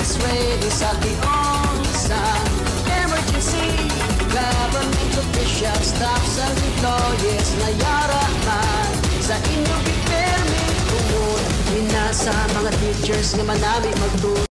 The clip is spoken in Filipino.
is ready sa tiong sa emergency. Government official, staffs and employees na yaraman sa inyong permit. Tungod, minasa mga teachers nga manami magturo.